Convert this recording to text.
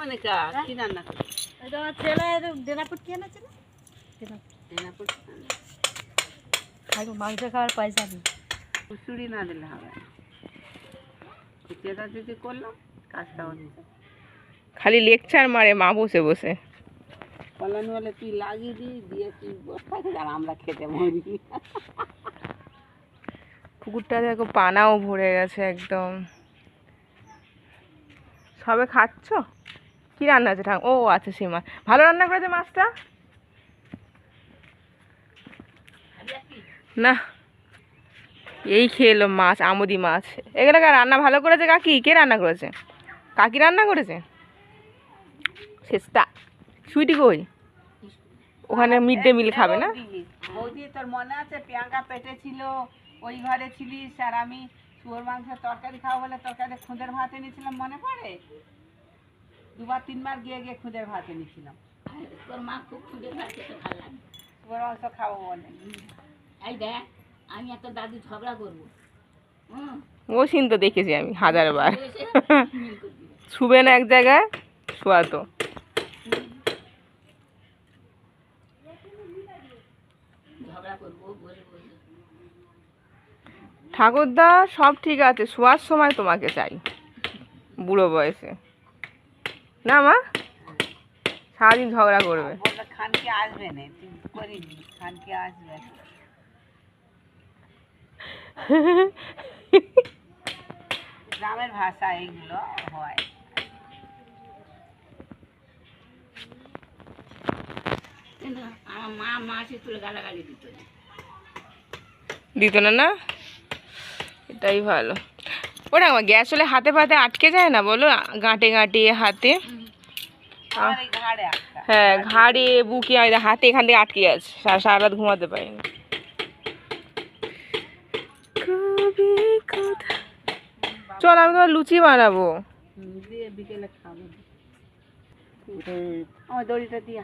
মনিকা কি রান্না করছো? ওই তোমার ছেলে ডেনাপুট কি এনেছিল? ডেনাপুট মাংস খাওয়ার পয়সা নেই। খিচুড়ি না দিলে হবে না। ওই চেঁচাচেঁচি করলাম, কাজটা হচ্ছে। খালি লেকচার মারে মা বসে বসে। কল্যাণ বলে তুই লাগিয়ে দিয়ে তুই বসে থাকিস আর আমরা খেতে মরি। পুকুরটা দেখো পানাও ভরে গেছে একদম। সবে খাচ্ছ? কি রান্না আছে ও আচ্ছা সে মাছ ভালো রান্না করেছে মাছটা না। এই খেলো মাছ, আমুদি মাছ। এগুলো রান্না ভালো করেছে কাকি? কে রান্না করেছে? কাকি রান্না করেছে? শেষটা সুইটি কই? ওখানে মিড ডে মিল খাবে না? বৌদি তোর মনে আছে প্রিয়াঙ্কা পেটে ছিল, ওই ঘরে ছিলিস আর আমি শুয়োর মাংসের তরকারি খাওয়া বলে তরকারি খুদের ভাত এনেছিলাম, মনে পড়ে? দুবার তিনবার গিয়ে গিয়ে খুদের ভাত এনেছিলাম। তোর মা খুব খুদের ভাত খেতে ভালো লাগে, শুয়োর মাংস খাবো বলে। এই দেখ আমি একটা দাদু ঝগড়া করবো। ও সিন তো দেখেছি আমি 1000বার। শুবে না এক জায়গায়, শোয়াতো। ঠাকুরদা সব ঠিক আছে, শোয়ার সময় তোমাকে চাই বুড়ো বয়সে, না মা? সারাদিন ঝগড়া করবে। খানকে আসবে না, তুই করিনি, খানকে আসবে। গ্রামের ভাষা এইগুলো হয়। আমার মা মাসে তুলে গালাগালি দিত না না, এটাই ভালো। ওটা আমার গ্যাস হলে হাতে পাতে আটকে যায় না বলো, গাঁটে গাঁটে হাতে। হ্যাঁ ঘাড়ে বুকে হাতে এখান থেকে আটকে আছে, সারা রাত ঘুমাতে পারিনি। চল আমি তোমার লুচি বানাবো, বিকেলে খাবো। আমার দড়িটা দিয়া